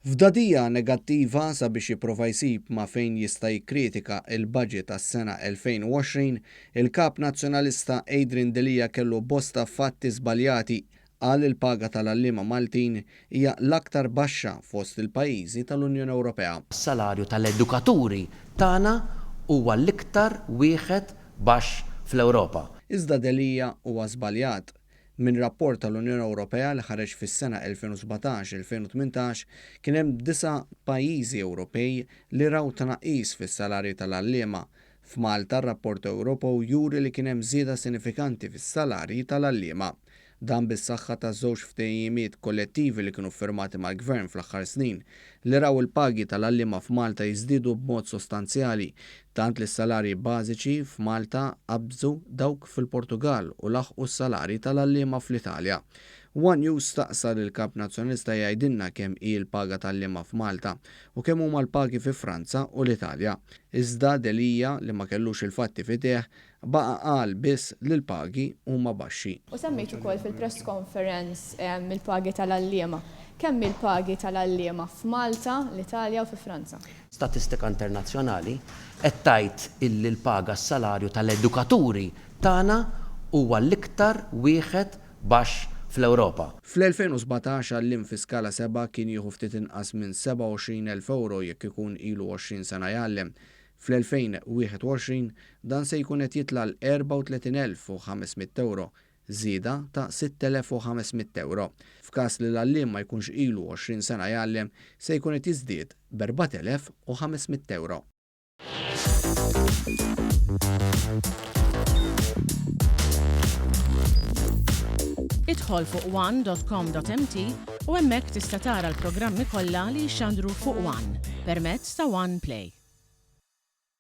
F'dadija negattiva sabiex jipprova jsib ma' fejn jista' jikkritika il-budget tas-sena 2020, il-Kap Nazzjonalista Adrian Delija kellu bosta fatti żbaljati qal il-paga tal-għalliema Maltin hija l-aktar baxxa fost il-pajjiżi tal-Unjoni Ewropea. Is-salarju tal-edukaturi tagħna huwa l-iktar wieħed baxx fl-Ewropa. Iżda Delija huwa żbaljat. Min rapport tal-Unjoni Ewropea li ħareġ fis-sena 2017-2018 kien hemm 9 pajjiżi Ewropej li raw tnaqqis fis-salarji tal-għalliema. F'Malta r-rapport Ewropew juri li kien hemm żieda sinifikanti fis-salarji tal-għalliema. Dan bis-saħħa ta' żewġ ftehimiet kollettivi li kienu ffirmati mal-Gvern fl-aħħar snin li raw il-pagi tal-għalliema f'Malta jiżdiedu b'mod sostanzjali, tant li s-salarji bażiċi f'Malta qabżu dawk fil-Portugal u laħqu s-salarji tal-għalliema fl-Italja. One News staqsa lill-Kap Nazzjonalista jgħidilna kemm hi l-paga tal-għalliema f'Malta u kemm huma l-pagi fi Franza u l-Italja. Iżda Delija li ma kellux il-fatti fideh baqa' qal biss li l-pagi huma baxxi. U semmejt ukoll fil-press conference il-pagi tal-għalliema. Kemm il-pagi tal-għalliema f'Malta, l-Italja u fi Franza? Statistika internazzjonali qed tgħid illi l-paga s-salarju tal-edukaturi tagħna huwa l-iktar wieħed baxx fl-Ewropa. Fl-2017 għallim fi skala 7 kien jieħu ftit inqas minn 27,000 euro jekk ikun ilu 20 sena jgħallem. Fl-2021 dan se jkun qed jitla l-34,500 euro, żieda ta' 6,500 euro. F'każ li l-għalliem ma jkunx ilu 20 sena jgħallem se jkun qed jiżdied b'4,500 euro. Idħol fuq one.com.mt u hemmhekk tista' tara l-programmi kollha li jxandru fuq One permezz ta' One Play.